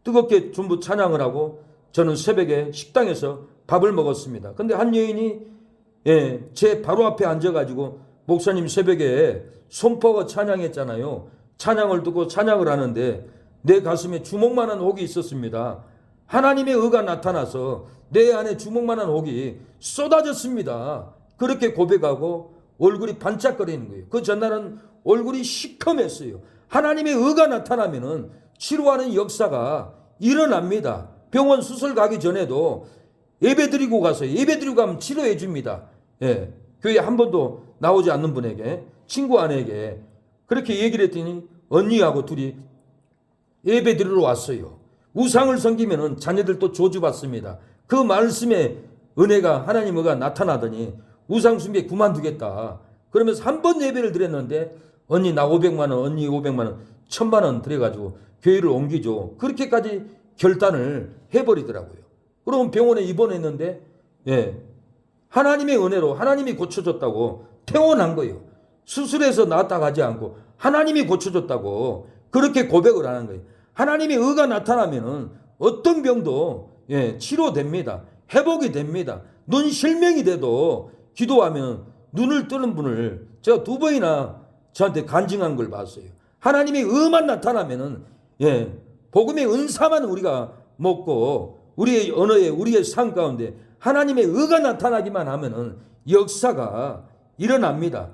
뜨겁게 전부 찬양을 하고 저는 새벽에 식당에서 밥을 먹었습니다. 근데 한 여인이 제 바로 앞에 앉아가지고 목사님 새벽에 선포하고 찬양했잖아요. 찬양을 듣고 찬양을 하는데 내 가슴에 주먹만한 혹이 있었습니다. 하나님의 의가 나타나서 내 안에 주먹만한 혹이 쏟아졌습니다. 그렇게 고백하고 얼굴이 반짝거리는 거예요. 그 전날은 얼굴이 시커맸어요. 하나님의 의가 나타나면은 치료하는 역사가 일어납니다. 병원 수술 가기 전에도 예배드리고 가서 예배드리고 가면 치료해 줍니다. 교회 한 번도 나오지 않는 분에게, 친구 아내에게 그렇게 얘기를 했더니 언니하고 둘이 예배드리러 왔어요. 우상을 섬기면은 자녀들도 저주받습니다. 그 말씀에 은혜가 하나님 의가 나타나더니 우상 숭배 그만두겠다. 그러면서 한 번 예배를 드렸는데 언니 나 500만 원, 언니 500만 원, 1000만 원 드려가지고 교회를 옮기죠. 그렇게까지 결단을 해버리더라고요. 그러면 병원에 입원했는데 하나님의 은혜로 하나님이 고쳐줬다고 퇴원한 거예요. 수술해서 나았다 가지 않고 하나님이 고쳐줬다고 그렇게 고백을 하는 거예요. 하나님의 의가 나타나면은 어떤 병도 치료됩니다. 회복이 됩니다. 눈 실명이 돼도 기도하면 눈을 뜨는 분을 제가 2번이나 저한테 간증한 걸 봤어요. 하나님의 의만 나타나면은 복음의 은사만 우리가 먹고 우리의 언어에 우리의 삶 가운데 하나님의 의가 나타나기만 하면은 역사가 일어납니다.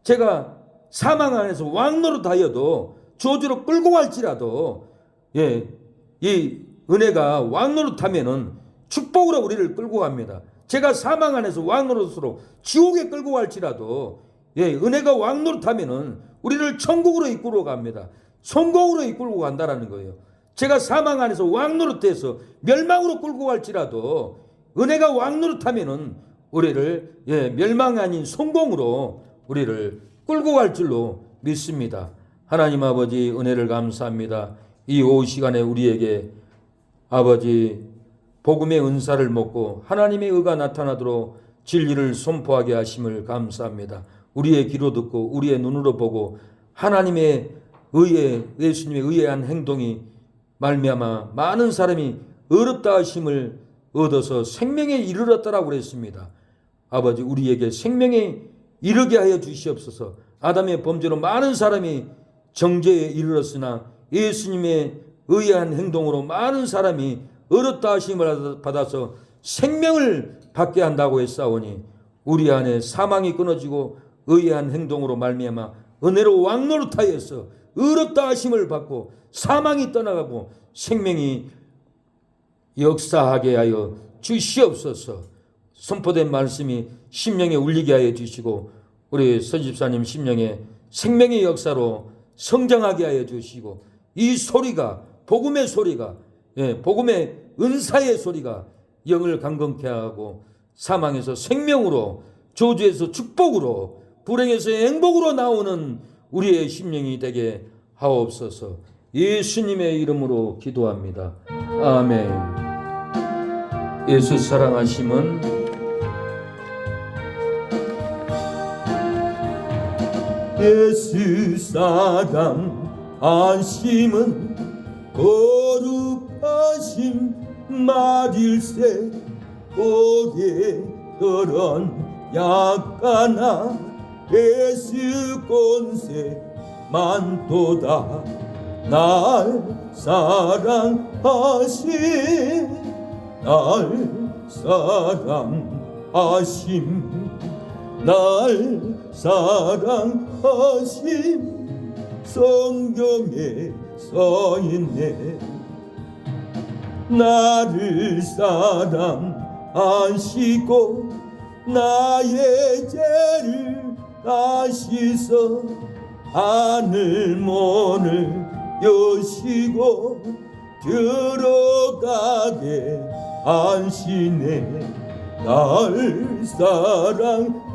제가 사망 안에서 왕노릇하여도 저주로 끌고 갈지라도 이 은혜가 왕노릇하면은 축복으로 우리를 끌고 갑니다. 제가 사망 안에서 왕노릇으로 지옥에 끌고 갈지라도 은혜가 왕노릇하면은 우리를 천국으로 이끌어 갑니다. 성공으로 이끌고 간다라는 거예요. 제가 사망 안에서 왕노릇해서 멸망으로 끌고 갈지라도 은혜가 왕노릇하면은 우리를 멸망이 아닌 성공으로 우리를 끌고 갈 줄로 믿습니다. 하나님 아버지 은혜를 감사합니다. 이 오후 시간에 우리에게 아버지 복음의 은사를 먹고 하나님의 의가 나타나도록 진리를 선포하게 하심을 감사합니다. 우리의 귀로 듣고 우리의 눈으로 보고 하나님의 의에 예수님의 의한 행동이 말미암아 많은 사람이 어렵다 하심을 얻어서 생명에 이르렀다라고 그랬습니다. 아버지 우리에게 생명에 이르게 하여 주시옵소서. 아담의 범죄로 많은 사람이 정죄에 이르렀으나 예수님의 의한 행동으로 많은 사람이 어렵다 하심을 받아서 생명을 받게 한다고 했사오니 우리 안에 사망이 끊어지고 의한 행동으로 말미암아 은혜로 왕노릇하여서 어렵다 하심을 받고 사망이 떠나가고 생명이 역사하게 하여 주시옵소서. 선포된 말씀이 심령에 울리게 하여 주시고 우리 서집사님 심령에 생명의 역사로 성장하게 하여 주시고 이 소리가 복음의 소리가 복음의 은사의 소리가 영을 강건케 하고 사망에서 생명으로 저주에서 축복으로 불행에서 행복으로 나오는 우리의 심령이 되게 하옵소서. 예수님의 이름으로 기도합니다. 아멘. 예수 사랑하심은 예수 사랑하심은 거룩하심 말일세 오래더런 약간나 예수 권세 만도다 날 사랑하심 날 사랑하심 날 사랑하심 성경에 써있네 나를 사랑하시고 나의 죄를 다 씻어 하늘 문을 여시고 들어가게 하시네 날 사랑하시네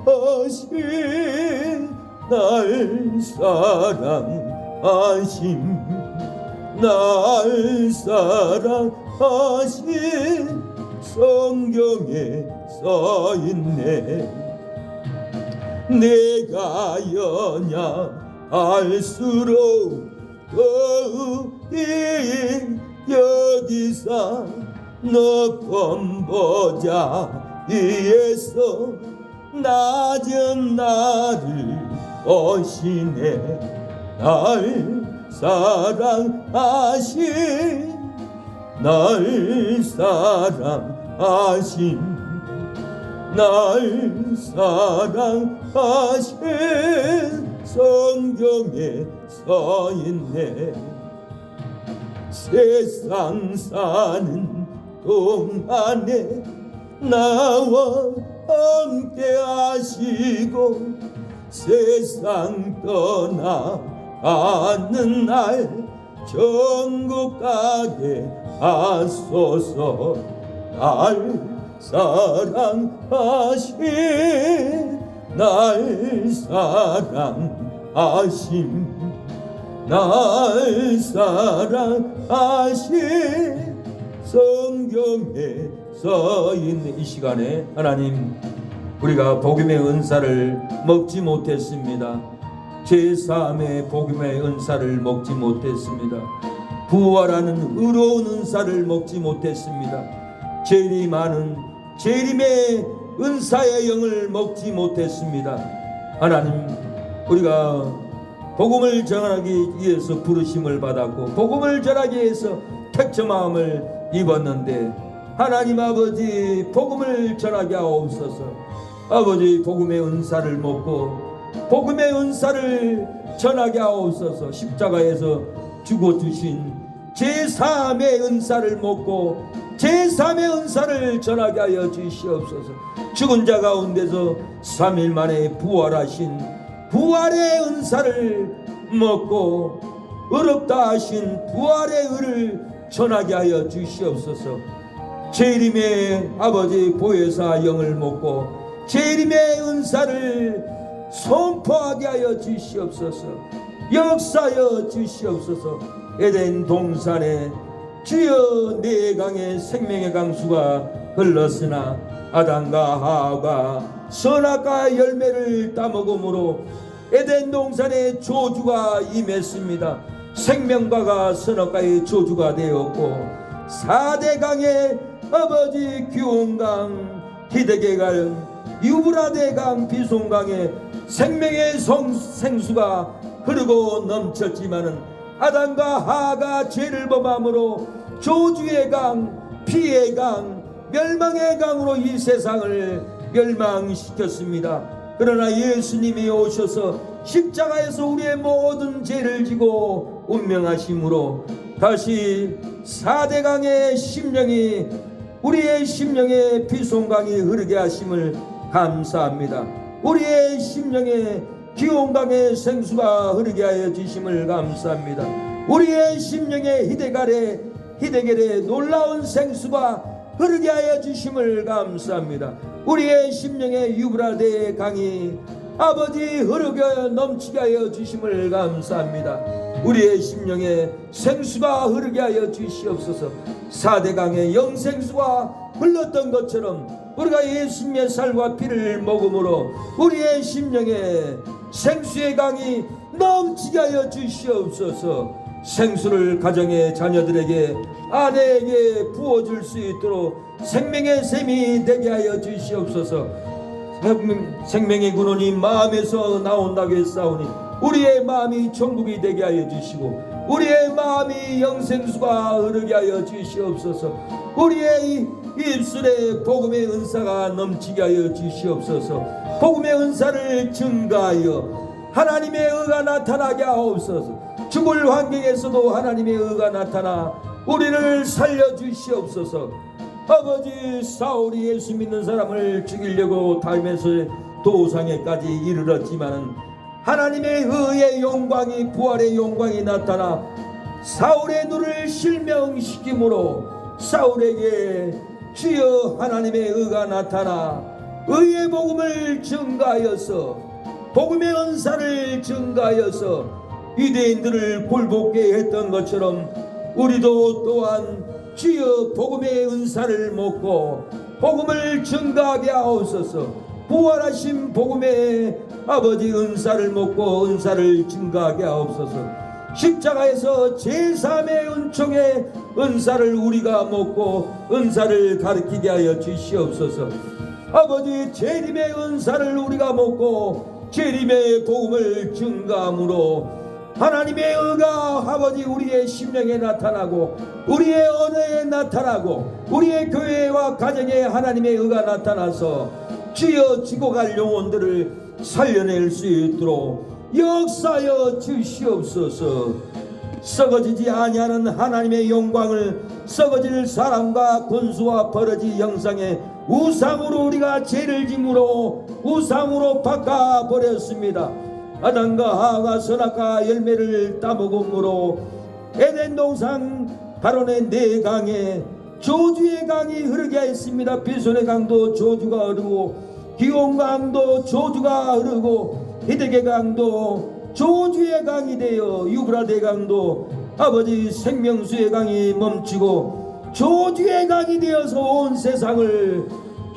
날 사랑하심 날 사랑하신 성경에 써있네. 내가 연약할수록 더욱이 여기사 너 권보자 위에서 낮은 나를 오시네. 날 사랑하신 날 사랑하신 날 사랑하신 성경에 써있네. 세상 사는 동안에 나와 함께 하시고 세상 떠나가는 날 천국 가게 하소서. 날 사랑하신 날 사랑하신 날 사랑하신 성경에 써있는 이 시간에 하나님, 우리가 복음의 은사를 먹지 못했습니다. 제3의 복음의 은사를 먹지 못했습니다. 부활하는 의로운 은사를 먹지 못했습니다. 재림 많은 재림의 은사의 영을 먹지 못했습니다. 하나님, 우리가 복음을 전하기 위해서 부르심을 받았고 복음을 전하기 위해서 택정마음을 입었는데 하나님 아버지, 복음을 전하게 하옵소서. 아버지, 복음의 은사를 먹고 복음의 은사를 전하게 하옵소서. 십자가에서 죽어주신 제3의 은사를 먹고 제3의 은사를 전하게 하여 주시옵소서. 죽은 자 가운데서 3일 만에 부활하신 부활의 은사를 먹고 어렵다 하신 부활의 의를 전하게 하여 주시옵소서. 재림의 아버지 보혜사 영을 먹고 재림의 은사를 선포하게 하여 주시옵소서. 역사하여 주시옵소서. 에덴 동산에 주여 네 강의 생명의 강수가 흘렀으나 아담과 하와가 선악과의 열매를 따먹음으로 에덴 동산에 저주가 임했습니다. 생명과가 선악과의 저주가 되었고 4대 강의 아버지 기온강, 히데게강, 유브라데 강, 비송강에 생명의 생수가 흐르고 넘쳤지만은 아담과 하가 죄를 범함으로 저주의 강, 피의 강, 멸망의 강으로 이 세상을 멸망시켰습니다. 그러나 예수님이 오셔서 십자가에서 우리의 모든 죄를 지고 운명하심으로 다시 4대 강의 심령이 우리의 심령에 비송강이 흐르게 하심을 감사합니다. 우리의 심령에 기온강의 생수가 흐르게 하여 주심을 감사합니다. 우리의 심령에 히데겔의 놀라운 생수가 흐르게 하여 주심을 감사합니다. 우리의 심령에 유브라데 강이 아버지 흐르게 넘치게 하여 주심을 감사합니다. 우리의 심령에 생수가 흐르게 하여 주시옵소서. 4대 강의 영생수가 흘렀던 것처럼 우리가 예수님의 살과 피를 먹음으로 우리의 심령에 생수의 강이 넘치게 하여 주시옵소서. 생수를 가정의 자녀들에게, 아내에게 부어줄 수 있도록 생명의 샘이 되게 하여 주시옵소서. 생명의 근원이 마음에서 나온다고 했사오니 우리의 마음이 천국이 되게 하여 주시고 우리의 마음이 영생수가 흐르게 하여 주시옵소서. 우리의 입술에 복음의 은사가 넘치게 하여 주시옵소서. 복음의 은사를 증가하여 하나님의 의가 나타나게 하옵소서. 죽을 환경에서도 하나님의 의가 나타나 우리를 살려주시옵소서. 아버지, 사울이 예수 믿는 사람을 죽이려고 다니면서 도상에까지 이르렀지만은 하나님의 의의 영광이, 부활의 영광이 나타나 사울의 눈을 실명시키므로 사울에게 주여 하나님의 의가 나타나 의의 복음을 증가하여서 복음의 은사를 증가하여서 유대인들을 굴복게 했던 것처럼 우리도 또한 주여 복음의 은사를 먹고 복음을 증가하게 하옵소서. 부활하신 복음의 아버지 은사를 먹고 은사를 증가하게 하옵소서. 십자가에서 제3의 은총의 은사를 우리가 먹고 은사를 가르치게 하여 주시옵소서. 아버지 재림의 은사를 우리가 먹고 재림의 복음을 증가함으로 하나님의 의가 아버지 우리의 심령에 나타나고 우리의 언어에 나타나고 우리의 교회와 가정에 하나님의 의가 나타나서 주여 죽어갈 영혼들을 살려낼 수 있도록 역사하여 주시옵소서. 썩어지지 아니하는 하나님의 영광을 썩어질 사람과 군수와 버러지 형상의 우상으로 우리가 죄를 짐으로 우상으로 바꿔버렸습니다. 아담과 하와가 선악과 열매를 따먹음으로 에덴 동산 바론의 네 강에 저주의 강이 흐르게 했습니다. 비손의 강도 저주가 흐르고 기온 강도 저주가 흐르고 히데게 강도 저주의 강이 되어 유브라데 강도 아버지 생명수의 강이 멈추고 저주의 강이 되어서 온 세상을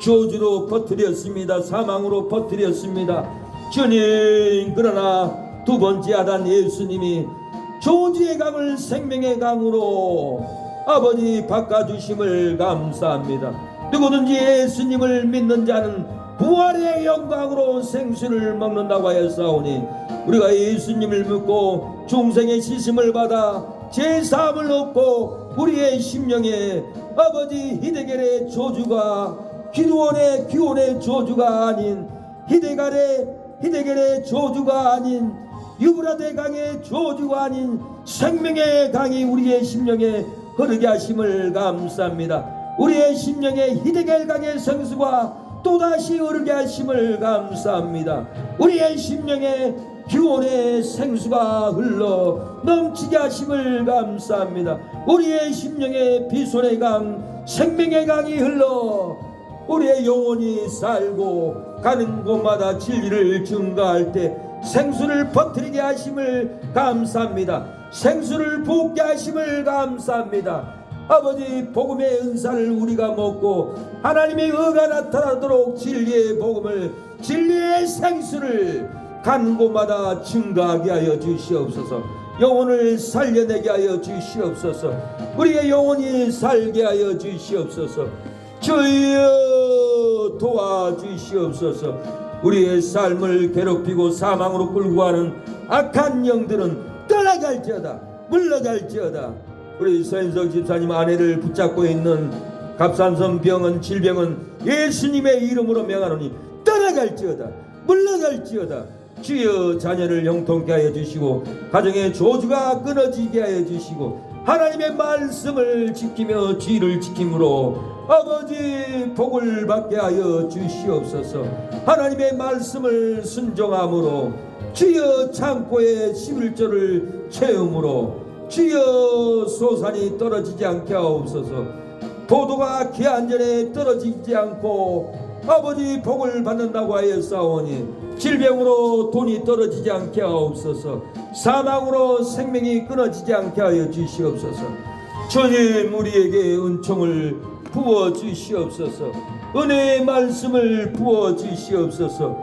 저주로 퍼뜨렸습니다. 사망으로 퍼뜨렸습니다. 주님, 그러나 두 번째 아단 예수님이 저주의 강을 생명의 강으로 아버지 바꿔주심을 감사합니다. 누구든지 예수님을 믿는 자는 부활의 영광으로 생수를 먹는다고 하였사오니 우리가 예수님을 믿고 중생의 씻음을 받아 제사함을 얻고 우리의 심령에 아버지 히데겔의 저주가 기드온의 저주가 아닌 히데겔의 저주가 아닌 유브라데 강의 저주가 아닌 생명의 강이 우리의 심령에 흐르게 하심을 감사합니다. 우리의 심령에 히데겔 강의 생수가 또다시 흐르게 하심을 감사합니다. 우리의 심령에 기온의 생수가 흘러 넘치게 하심을 감사합니다. 우리의 심령에 비손의 강 생명의 강이 흘러 우리의 영혼이 살고 가는 곳마다 진리를 증가할 때 생수를 퍼뜨리게 하심을 감사합니다. 생수를 붓게 하심을 감사합니다. 아버지 복음의 은사를 우리가 먹고 하나님의 의가 나타나도록 진리의 복음을 진리의 생수를 가는 곳마다 증가하게 하여 주시옵소서. 영혼을 살려내게 하여 주시옵소서. 우리의 영혼이 살게 하여 주시옵소서. 주여 도와주시옵소서. 우리의 삶을 괴롭히고 사망으로 끌고 가는 악한 영들은 떠나갈지어다 물러갈지어다. 우리 서인석 집사님 아내를 붙잡고 있는 갑상선 병은 질병은 예수님의 이름으로 명하노니 떠나갈지어다 물러갈지어다. 주여 자녀를 형통케 하여 주시고 가정의 저주가 끊어지게 하여 주시고 하나님의 말씀을 지키며 지를 지킴으로 아버지 복을 받게 하여 주시옵소서. 하나님의 말씀을 순종함으로 주여 창고의 11조를 채움으로 주여 소산이 떨어지지 않게 하옵소서. 포도가 기한 전에 떨어지지 않고 아버지 복을 받는다고 하였사오니 질병으로 돈이 떨어지지 않게 하옵소서. 사망으로 생명이 끊어지지 않게 하여 주시옵소서. 주님 우리에게 은총을 부어 주시옵소서. 은혜의 말씀을 부어 주시옵소서.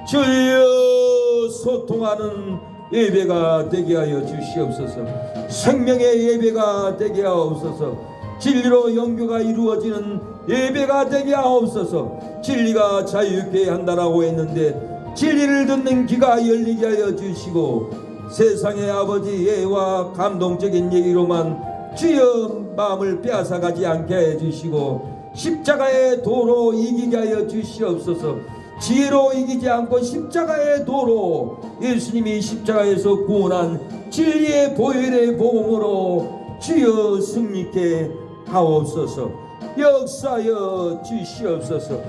주여 소통하는 예배가 되게 하여 주시옵소서. 생명의 예배가 되게 하옵소서. 진리로 영교가 이루어지는 예배가 되게 하옵소서. 진리가 자유케 한다라고 했는데 진리를 듣는 귀가 열리게 하여 주시고 세상의 아버지 예와 감동적인 얘기로만 주여 마음을 빼앗아가지 않게 해 주시고 십자가의 도로 이기게 하여 주시옵소서. 지혜로 이기지 않고 십자가의 도로 예수님이 십자가에서 구원한 진리의 보혈의 복음으로 주여 승리케 하옵소서. 역사여 주시옵소서.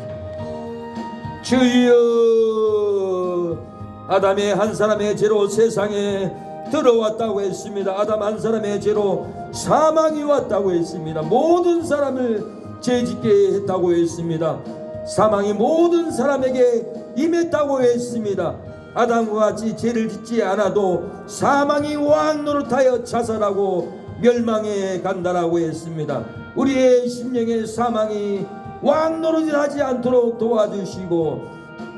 주여 아담의 한 사람의 죄로 세상에 들어왔다고 했습니다. 아담 한 사람의 죄로 사망이 왔다고 했습니다. 모든 사람을 죄짓게 했다고 했습니다. 사망이 모든 사람에게 임했다고 했습니다. 아담과 같이 죄를 짓지 않아도 사망이 왕 노릇하여 자살하고 멸망해 간다라고 했습니다. 우리의 심령의 사망이 왕 노릇을 하지 않도록 도와주시고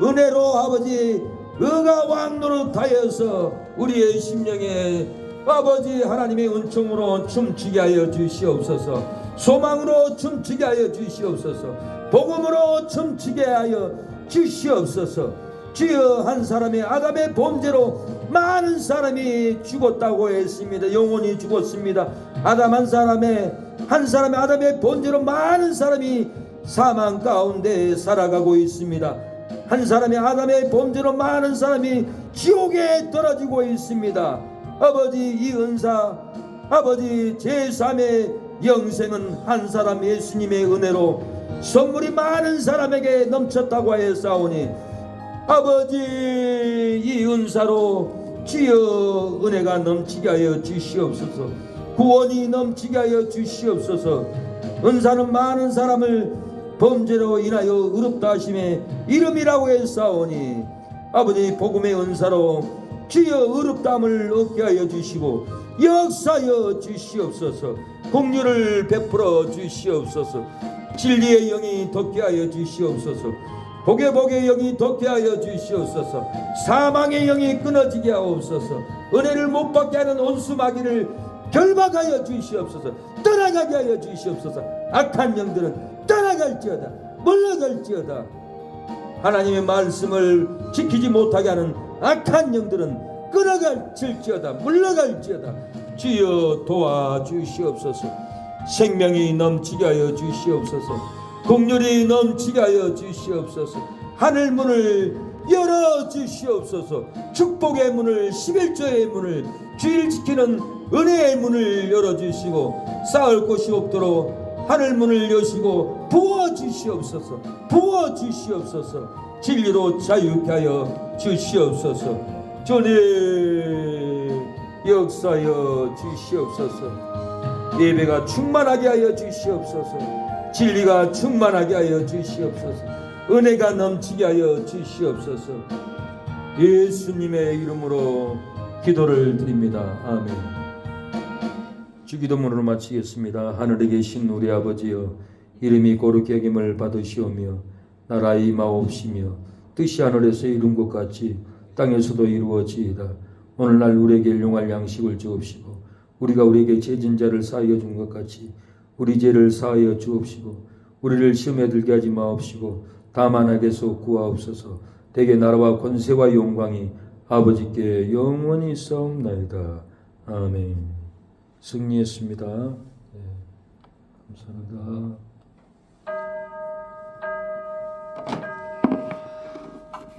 은혜로 아버지 의가 왕 노릇하여서 우리의 심령에 아버지 하나님의 은총으로 춤추게 하여 주시옵소서. 소망으로 춤추게 하여 주시옵소서. 복음으로 춤추게 하여 주시옵소서. 주여, 한 사람의 아담의 범죄로 많은 사람이 죽었다고 했습니다. 영혼이 죽었습니다. 아담 한 사람의 아담의 범죄로 많은 사람이 사망 가운데 살아가고 있습니다. 한 사람의 아담의 범죄로 많은 사람이 지옥에 떨어지고 있습니다. 아버지, 이 은사 아버지 제3의 영생은 한 사람 예수님의 은혜로 선물이 많은 사람에게 넘쳤다고 하였사오니 아버지, 이 은사로 주여 은혜가 넘치게 하여 주시옵소서. 구원이 넘치게 하여 주시옵소서. 은사는 많은 사람을 범죄로 인하여 의롭다 하심의 이름이라고 했사오니 아버지, 복음의 은사로 주여 의롭다함을 얻게 하여 주시고 역사하여 주시옵소서. 공유를 베풀어 주시옵소서. 진리의 영이 덮게 하여 주시옵소서. 복의 영이 덮게 하여 주시옵소서. 사망의 영이 끊어지게 하옵소서. 은혜를 못 받게 하는 온수마귀를 결박하여 주시옵소서. 떠나가게 하여 주시옵소서. 악한 영들은 떠나갈지어다, 물러갈지어다. 하나님의 말씀을 지키지 못하게 하는 악한 영들은 끊어갈지어다, 물러갈지어다. 주여 도와주시옵소서. 생명이 넘치게 하여 주시옵소서. 긍휼이 넘치게 하여 주시옵소서. 하늘 문을 열어 주시옵소서. 축복의 문을, 11조의 문을, 주일 지키는 은혜의 문을 열어 주시고 쌓을 곳이 없도록 하늘 문을 여시고 부어 주시옵소서. 부어 주시옵소서. 진리로 자유케 하여 주시옵소서. 주님 역사하여 주시옵소서. 예배가 충만하게 하여 주시옵소서. 진리가 충만하게 하여 주시옵소서. 은혜가 넘치게 하여 주시옵소서. 예수님의 이름으로 기도를 드립니다. 아멘. 주기도문으로 마치겠습니다. 하늘에 계신 우리 아버지여, 이름이 거룩히 여김을 받으시오며 나라의 임하옵시며 뜻이 하늘에서 이룬 것 같이 땅에서도 이루어지이다. 오늘날 우리에게 일용할 양식을 주옵시고 우리가 우리에게 죄진 자를 사하여 준 것 같이 우리 죄를 사하여 주옵시고 우리를 시험에 들게 하지 마옵시고 다만 악에서 구하옵소서. 대개 나라와 권세와 영광이 아버지께 영원히 있사옵나이다. 아멘. 승리했습니다. 네, 감사합니다.